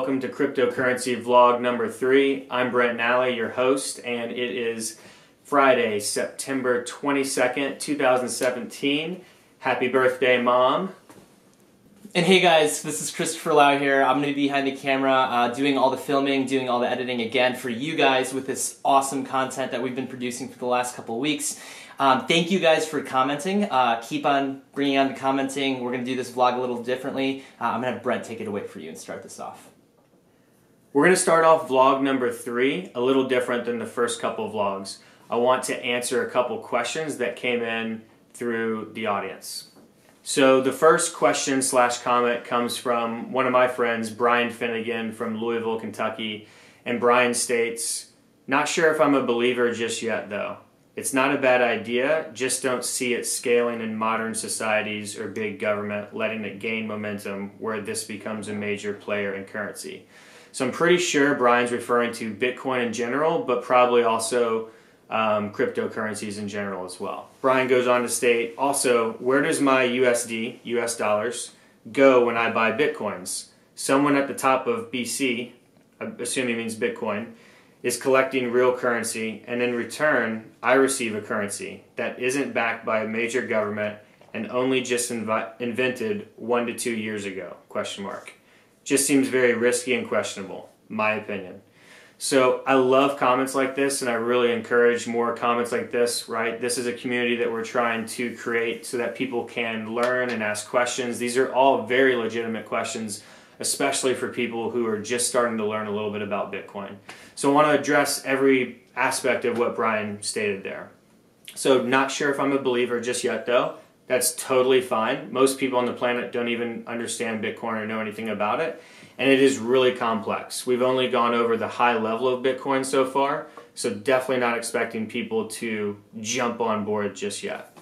welcome to cryptocurrency vlog number 3. I'm Brent Nally, your host, and it is Friday, September 22nd, 2017. Happy birthday, Mom. And hey guys, this is Christopher Lau here. I'm going to be behind the camera doing all the filming, doing all the editing again for you guys with this awesome content that we've been producing for the last couple of weeks. Thank you guys for commenting. Keep on bringing on the commenting. We're going to do this vlog a little differently. I'm going to have Brent take it away for you and start this off. We're going to start off vlog number 3, a little different than the first couple vlogs. I want to answer a couple questions that came in through the audience. So the first question / comment comes from one of my friends, Brian Finnegan from Louisville, Kentucky. And Brian states, "Not sure if I'm a believer just yet though. It's not a bad idea, just don't see it scaling in modern societies or big government, letting it gain momentum where this becomes a major player in currency." So I'm pretty sure Brian's referring to Bitcoin in general, but probably also cryptocurrencies in general as well. Brian goes on to state, also, where does my USD, US dollars, go when I buy Bitcoins? Someone at the top of BC, I assume he means Bitcoin, is collecting real currency, and in return, I receive a currency that isn't backed by a major government and only just invented 1 to 2 years ago, question mark. Just seems very risky and questionable, my opinion. So I love comments like this, and I really encourage more comments like this, right? This is a community that we're trying to create so that people can learn and ask questions. These are all very legitimate questions, especially for people who are just starting to learn a little bit about Bitcoin. So I want to address every aspect of what Brian stated there. So not sure if I'm a believer just yet though. That's totally fine. Most people on the planet don't even understand Bitcoin or know anything about it. And it is really complex. We've only gone over the high level of Bitcoin so far, so definitely not expecting people to jump on board just yet.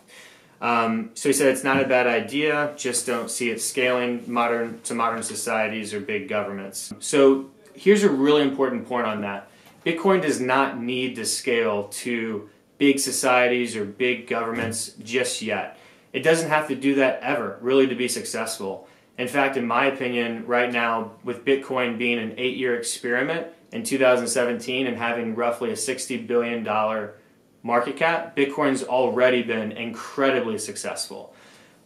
So he said it's not a bad idea, just don't see it scaling to modern societies or big governments. So here's a really important point on that. Bitcoin does not need to scale to big societies or big governments just yet. It doesn't have to do that ever, really, to be successful. In fact, in my opinion, right now, with Bitcoin being an 8-year experiment in 2017 and having roughly a $60 billion market cap, Bitcoin's already been incredibly successful.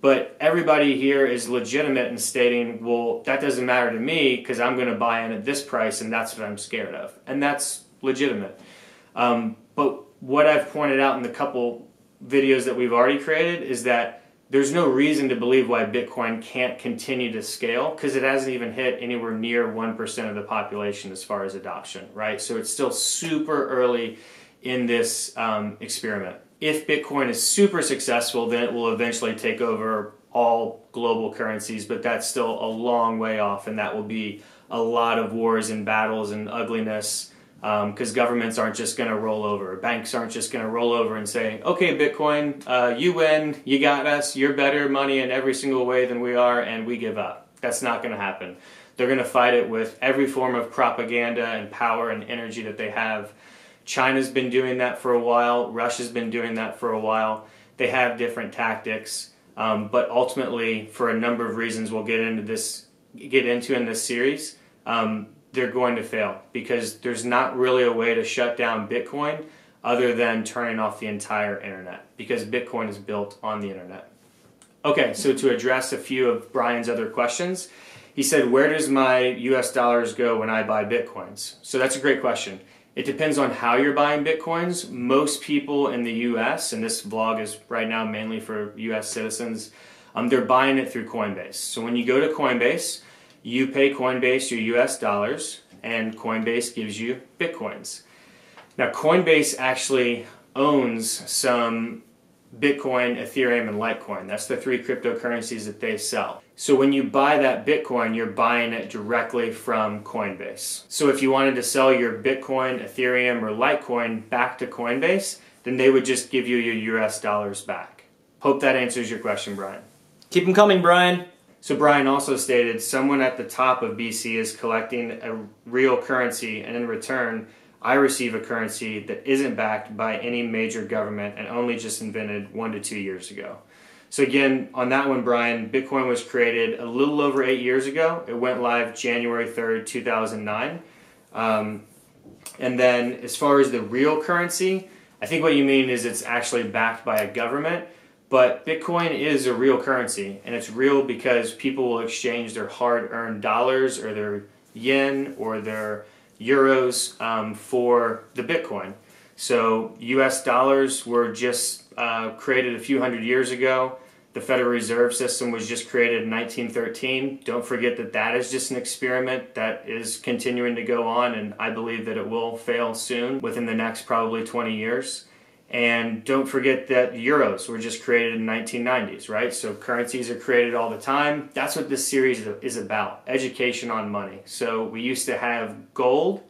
But everybody here is legitimate in stating, well, that doesn't matter to me because I'm going to buy in at this price and that's what I'm scared of. And that's legitimate. But what I've pointed out in the couple videos that we've already created is that there's no reason to believe why Bitcoin can't continue to scale because it hasn't even hit anywhere near 1% of the population as far as adoption, right? So it's still super early in this experiment. If Bitcoin is super successful, then it will eventually take over all global currencies, but that's still a long way off, and that will be a lot of wars and battles and ugliness because governments aren't just going to roll over. Banks aren't just going to roll over and say, okay, Bitcoin, you win, you got us, you're better money in every single way than we are, and we give up. That's not going to happen. They're going to fight it with every form of propaganda and power and energy that they have. China's been doing that for a while. Russia's been doing that for a while. They have different tactics, but ultimately, for a number of reasons we'll get into in this series, they're going to fail because there's not really a way to shut down Bitcoin other than turning off the entire internet because Bitcoin is built on the internet. Okay, so to address a few of Brian's other questions, he said, where does my US dollars go when I buy Bitcoins? So that's a great question. It depends on how you're buying Bitcoins. Most people in the US, and this vlog is right now mainly for US citizens, they're buying it through Coinbase. So when you go to Coinbase, you pay Coinbase your US dollars, and Coinbase gives you Bitcoins. Now, Coinbase actually owns some Bitcoin, Ethereum, and Litecoin. That's the 3 cryptocurrencies that they sell. So when you buy that Bitcoin, you're buying it directly from Coinbase. So if you wanted to sell your Bitcoin, Ethereum, or Litecoin back to Coinbase, then they would just give you your US dollars back. Hope that answers your question, Brian. Keep them coming, Brian. So Brian also stated, someone at the top of BC is collecting a real currency, and in return, I receive a currency that isn't backed by any major government and only just invented 1 to 2 years ago. So again, on that one, Brian, Bitcoin was created a little over 8 years ago. It went live January 3rd, 2009. And then as far as the real currency, I think what you mean is it's actually backed by a government. But Bitcoin is a real currency, and it's real because people will exchange their hard-earned dollars or their yen or their euros for the Bitcoin. So US dollars were just created a few hundred years ago. The Federal Reserve System was just created in 1913. Don't forget that that is just an experiment that is continuing to go on, and I believe that it will fail soon, within the next probably 20 years. And don't forget that euros were just created in the 1990s, right? So currencies are created all the time. That's what this series is about, education on money. So we used to have gold,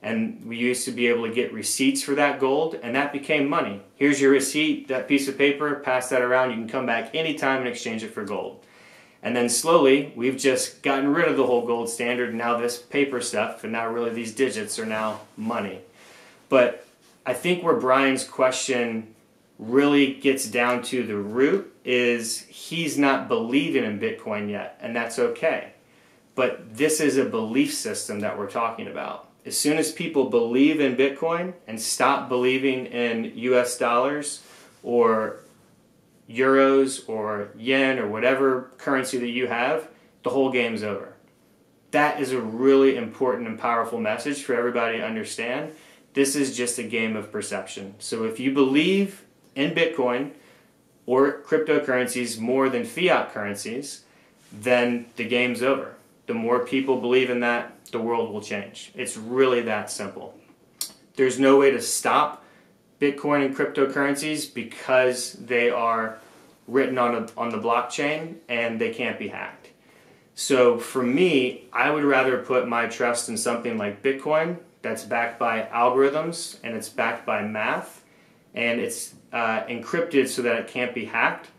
and we used to be able to get receipts for that gold, and that became money. Here's your receipt, that piece of paper, pass that around. You can come back anytime and exchange it for gold. And then slowly, we've just gotten rid of the whole gold standard, and now this paper stuff, and now really these digits are now money. But I think where Brian's question really gets down to the root is he's not believing in Bitcoin yet, and that's okay. But this is a belief system that we're talking about. As soon as people believe in Bitcoin and stop believing in US dollars or euros or yen or whatever currency that you have, the whole game's over. That is a really important and powerful message for everybody to understand. This is just a game of perception. So if you believe in Bitcoin or cryptocurrencies more than fiat currencies, then the game's over. The more people believe in that, the world will change. It's really that simple. There's no way to stop Bitcoin and cryptocurrencies because they are written on the blockchain and they can't be hacked. So for me, I would rather put my trust in something like Bitcoin that's backed by algorithms and it's backed by math and it's encrypted so that it can't be hacked.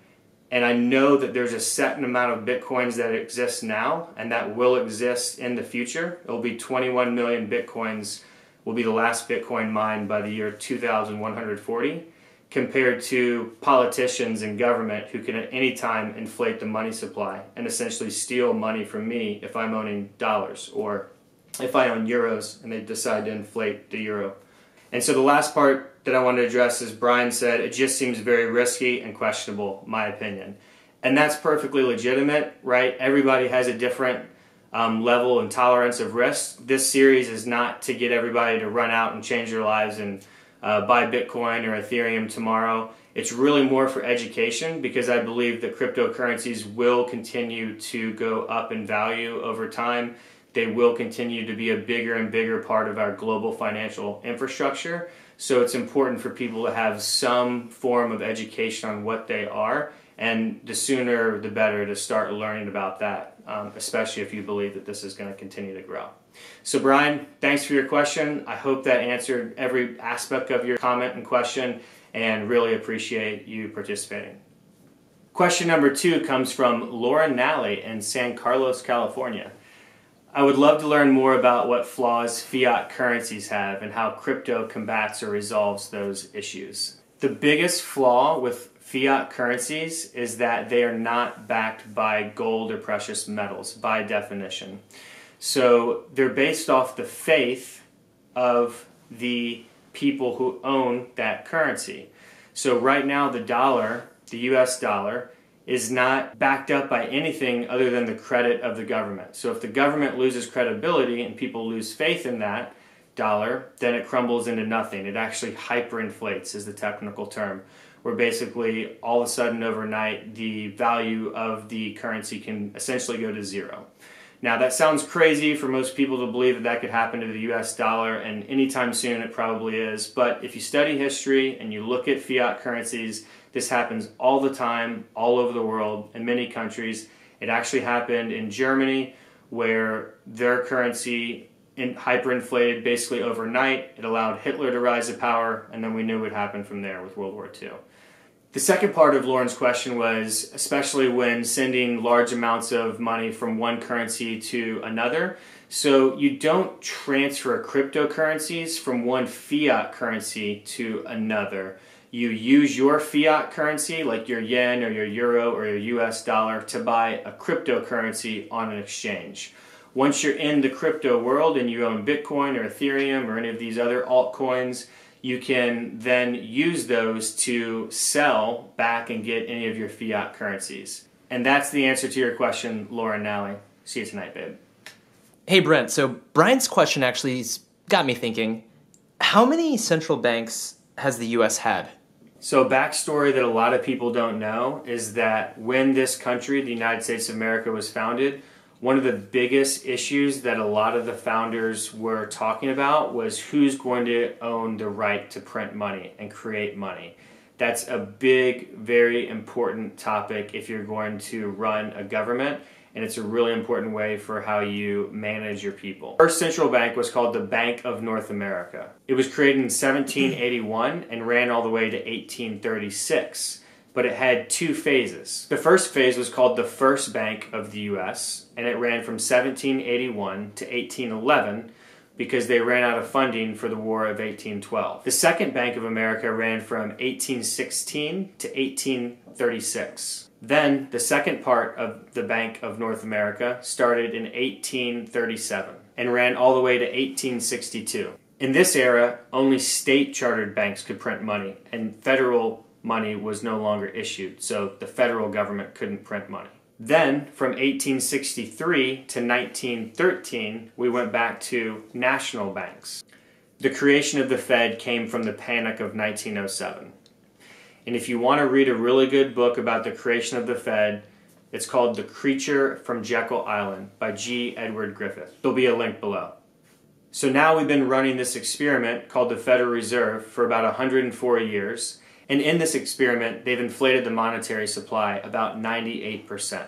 And I know that there's a set amount of Bitcoins that exist now and that will exist in the future. It will be 21 million Bitcoins will be the last Bitcoin mined by the year 2140, compared to politicians and government who can at any time inflate the money supply and essentially steal money from me if I'm owning dollars or if I own euros and they decide to inflate the euro. And so the last part that I wanted to address is Brian said it just seems very risky and questionable, my opinion. And that's perfectly legitimate, right? Everybody has a different level and tolerance of risk. This series is not to get everybody to run out and change their lives and buy Bitcoin or Ethereum tomorrow. It's really more for education because I believe that cryptocurrencies will continue to go up in value over time. They will continue to be a bigger and bigger part of our global financial infrastructure. So it's important for people to have some form of education on what they are, and the sooner the better to start learning about that, especially if you believe that this is going to continue to grow. So Brian, thanks for your question. I hope that answered every aspect of your comment and question, and really appreciate you participating. Question number 2 comes from Brent Nally in San Carlos, California. I would love to learn more about what flaws fiat currencies have and how crypto combats or resolves those issues. The biggest flaw with fiat currencies is that they are not backed by gold or precious metals by definition. So they're based off the faith of the people who own that currency. So right now the dollar, the US dollar, is not backed up by anything other than the credit of the government. So if the government loses credibility and people lose faith in that dollar, then it crumbles into nothing. It actually hyperinflates is the technical term, where basically all of a sudden overnight the value of the currency can essentially go to zero. Now that sounds crazy for most people to believe that that could happen to the US dollar, and anytime soon it probably is. But if you study history and you look at fiat currencies, this happens all the time, all over the world, in many countries. It actually happened in Germany, where their currency hyperinflated basically overnight. It allowed Hitler to rise to power, and then we knew what happened from there with World War II. The second part of Lauren's question was, especially when sending large amounts of money from one currency to another. So you don't transfer cryptocurrencies from one fiat currency to another. you use your fiat currency, like your yen or your euro or your US dollar, to buy a cryptocurrency on an exchange. Once you're in the crypto world and you own Bitcoin or Ethereum or any of these other altcoins, you can then use those to sell back and get any of your fiat currencies. And that's the answer to your question, Lauren Nally. See you tonight, babe. Hey, Brent. So Brian's question actually got me thinking, how many central banks has the U.S. had? So a backstory that a lot of people don't know is that when this country, the United States of America, was founded, one of the biggest issues that a lot of the founders were talking about was who's going to own the right to print money and create money. That's a big, very important topic if you're going to run a government, and it's a really important way for how you manage your people. First central bank was called the Bank of North America. It was created in 1781 and ran all the way to 1836, but it had two phases. The first phase was called the First Bank of the U.S., and it ran from 1781 to 1811 because they ran out of funding for the War of 1812. The Second Bank of America ran from 1816 to 1836. Then the second part of the Bank of North America started in 1837 and ran all the way to 1862. In this era, only state-chartered banks could print money, and federal money was no longer issued, so the federal government couldn't print money. Then, from 1863 to 1913, we went back to national banks. The creation of the Fed came from the Panic of 1907. And if you want to read a really good book about the creation of the Fed, it's called The Creature from Jekyll Island by G. Edward Griffith. There'll be a link below. So now we've been running this experiment called the Federal Reserve for about 104 years. And in this experiment, they've inflated the monetary supply about 98%.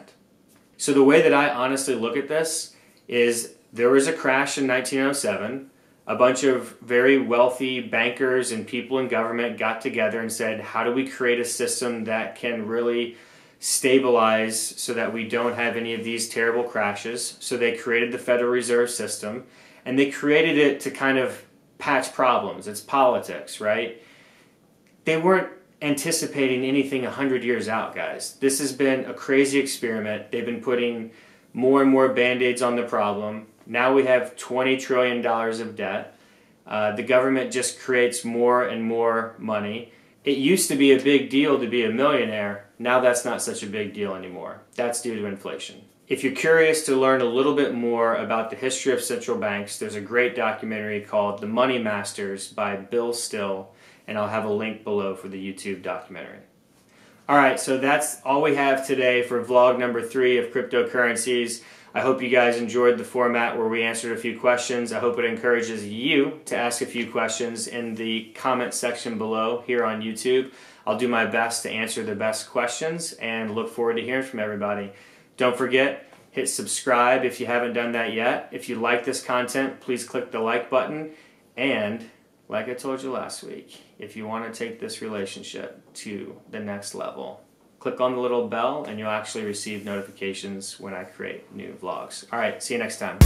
So the way that I honestly look at this is there was a crash in 1907. A bunch of very wealthy bankers and people in government got together and said, how do we create a system that can really stabilize so that we don't have any of these terrible crashes? So they created the Federal Reserve System, and they created it to kind of patch problems. It's politics, right? They weren't anticipating anything 100 years out, guys. This has been a crazy experiment. They've been putting more and more Band-Aids on the problem. Now we have $20 trillion of debt. The government just creates more and more money. It used to be a big deal to be a millionaire. Now that's not such a big deal anymore. That's due to inflation. If you're curious to learn a little bit more about the history of central banks, there's a great documentary called The Money Masters by Bill Still, and I'll have a link below for the YouTube documentary. All right, so that's all we have today for vlog number 3 of cryptocurrencies. I hope you guys enjoyed the format where we answered a few questions. I hope it encourages you to ask a few questions in the comment section below here on YouTube. I'll do my best to answer the best questions and look forward to hearing from everybody. Don't forget, hit subscribe if you haven't done that yet. If you like this content, please click the like button. And like I told you last week, if you want to take this relationship to the next level, click on the little bell and you'll actually receive notifications when I create new vlogs. All right, see you next time.